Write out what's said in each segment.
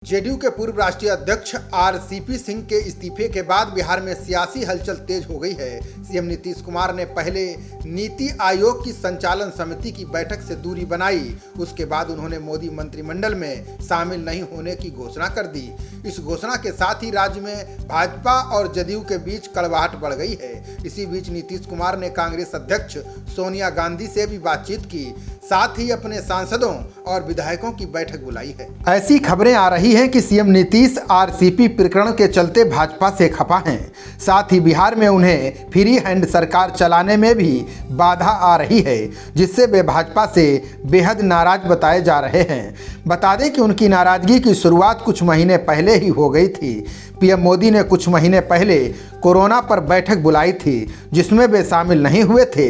JDU के पूर्व राष्ट्रीय अध्यक्ष आरसीपी सिंह के इस्तीफे के बाद बिहार में सियासी हलचल तेज हो गई है। सीएम नीतीश कुमार ने पहले नीति आयोग की संचालन समिति की बैठक से दूरी बनाई, उसके बाद उन्होंने मोदी मंत्रिमंडल में शामिल नहीं होने की घोषणा कर दी। इस घोषणा के साथ ही राज्य में भाजपा और जदयू के बीच कड़वाहट बढ़ गई है। इसी बीच नीतीश कुमार ने कांग्रेस अध्यक्ष सोनिया गांधी से भी बातचीत की, साथ ही अपने सांसदों और विधायकों की बैठक बुलाई है। ऐसी खबरें आ रही हैं कि सीएम नीतीश आरसीपी प्रकरण के चलते भाजपा से खफा हैं। साथ ही बिहार में उन्हें फ्री हैंड सरकार चलाने में भी बाधा आ रही है, जिससे वे भाजपा से बेहद नाराज बताए जा रहे हैं। बता दें कि उनकी नाराजगी की शुरुआत कुछ महीने पहले ही हो गई थी। पीएम मोदी ने कुछ महीने पहले कोरोना पर बैठक बुलाई थी, जिसमें वे शामिल नहीं हुए थे।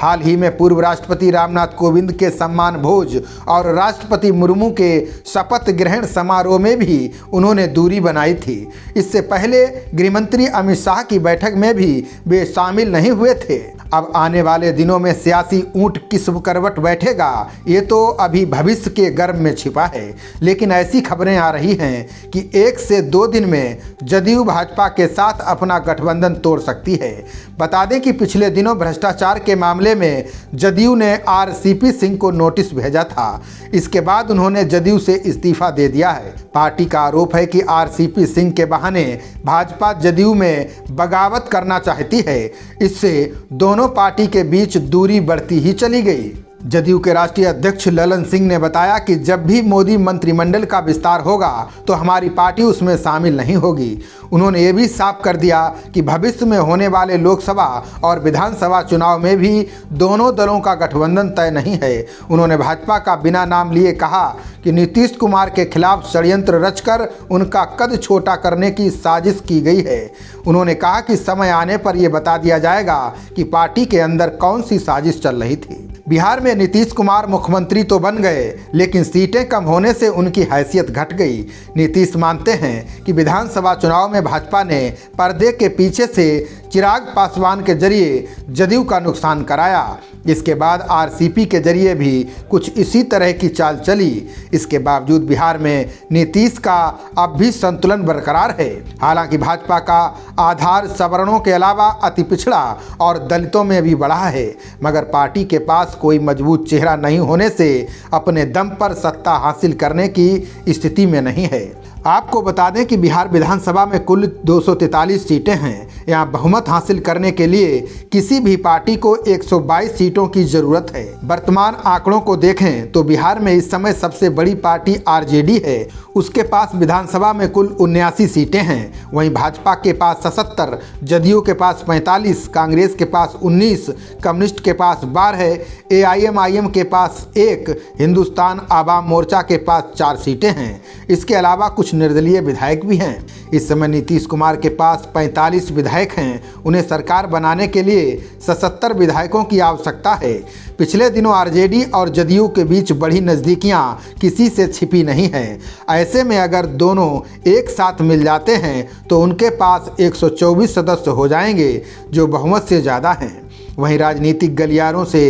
हाल ही में पूर्व राष्ट्रपति रामनाथ कोविंद के सम्मान भोज और राष्ट्रपति मुर्मू के शपथ ग्रहण समारोह में भी उन्होंने दूरी बनाई थी। इससे पहले गृहमंत्री अमित शाह की बैठक में भी वे शामिल नहीं हुए थे। अब आने वाले दिनों में सियासी ऊंट किस करवट बैठेगा, ये तो अभी भविष्य के गर्भ में छिपा है। लेकिन ऐसी खबरें आ रही हैं कि 1 से 2 दिन में जदयू भाजपा के साथ अपना गठबंधन तोड़ सकती है। बता दें कि पिछले दिनों भ्रष्टाचार के मामले में जदयू ने आरसीपी सिंह को नोटिस भेजा था। इसके बाद उन्होंने जदयू से इस्तीफा दे दिया है। पार्टी का आरोप है कि आरसीपी सिंह के बहाने भाजपा जदयू में बगावत करना चाहती है। इससे दोनों पार्टी के बीच दूरी बढ़ती ही चली गई। जदयू के राष्ट्रीय अध्यक्ष ललन सिंह ने बताया कि जब भी मोदी मंत्रिमंडल का विस्तार होगा तो हमारी पार्टी उसमें शामिल नहीं होगी। उन्होंने ये भी साफ कर दिया कि भविष्य में होने वाले लोकसभा और विधानसभा चुनाव में भी दोनों दलों का गठबंधन तय नहीं है। उन्होंने भाजपा का बिना नाम लिए कहा कि नीतीश कुमार के खिलाफ षड्यंत्र रचकर उनका कद छोटा करने की साजिश की गई है। उन्होंने कहा कि समय आने पर यह बता दिया जाएगा कि पार्टी के अंदर कौन सी साजिश चल रही थी। बिहार में नीतीश कुमार मुख्यमंत्री तो बन गए, लेकिन सीटें कम होने से उनकी हैसियत घट गई। नीतीश मानते हैं कि विधानसभा चुनाव में भाजपा ने पर्दे के पीछे से चिराग पासवान के जरिए जदयू का नुकसान कराया। इसके बाद आरसीपी के जरिए भी कुछ इसी तरह की चाल चली। इसके बावजूद बिहार में नीतीश का अब भी संतुलन बरकरार है। हालांकि भाजपा का आधार सवर्णों के अलावा अति पिछड़ा और दलितों में भी बढ़ा है, मगर पार्टी के पास कोई मजबूत चेहरा नहीं होने से अपने दम पर सत्ता हासिल करने की स्थिति में नहीं है। आपको बता दें कि बिहार विधानसभा में कुल 243 सीटें हैं। यहाँ बहुमत हासिल करने के लिए किसी भी पार्टी को 122 सीटों की जरूरत है। वर्तमान आंकड़ों को देखें तो बिहार में इस समय सबसे बड़ी पार्टी आरजेडी है। उसके पास विधानसभा में कुल 79 सीटें हैं। वहीं भाजपा के पास 77, जदयू के पास 45, कांग्रेस के पास 19, कम्युनिस्ट के पास 12, एआईएमआईएम के पास 1, हिंदुस्तान आवाम मोर्चा के पास 4 सीटें हैं। इसके अलावा कुछ निर्दलीय विधायक भी हैं। इस समय नीतीश कुमार के पास 45 विधायक हैं। उन्हें सरकार बनाने के लिए 77 विधायकों की आवश्यकता है। पिछले दिनों आरजेडी और जदयू के बीच बढ़ी नज़दीकियां किसी से छिपी नहीं हैं। ऐसे में अगर दोनों एक साथ मिल जाते हैं तो उनके पास 124 सदस्य हो जाएंगे, जो बहुमत से ज़्यादा हैं। वहीं राजनीतिक गलियारों से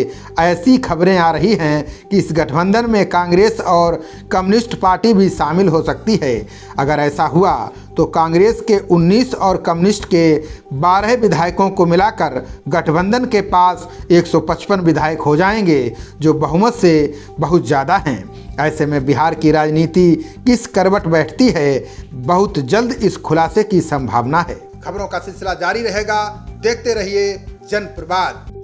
ऐसी खबरें आ रही हैं कि इस गठबंधन में कांग्रेस और कम्युनिस्ट पार्टी भी शामिल हो सकती है। अगर ऐसा हुआ तो कांग्रेस के 19 और कम्युनिस्ट के 12 विधायकों को मिलाकर गठबंधन के पास 155 विधायक हो जाएंगे, जो बहुमत से बहुत ज़्यादा हैं। ऐसे में बिहार की राजनीति किस करवट बैठती है, बहुत जल्द इस खुलासे की संभावना है। खबरों का सिलसिला जारी रहेगा, देखते रहिए जनप्रवाद।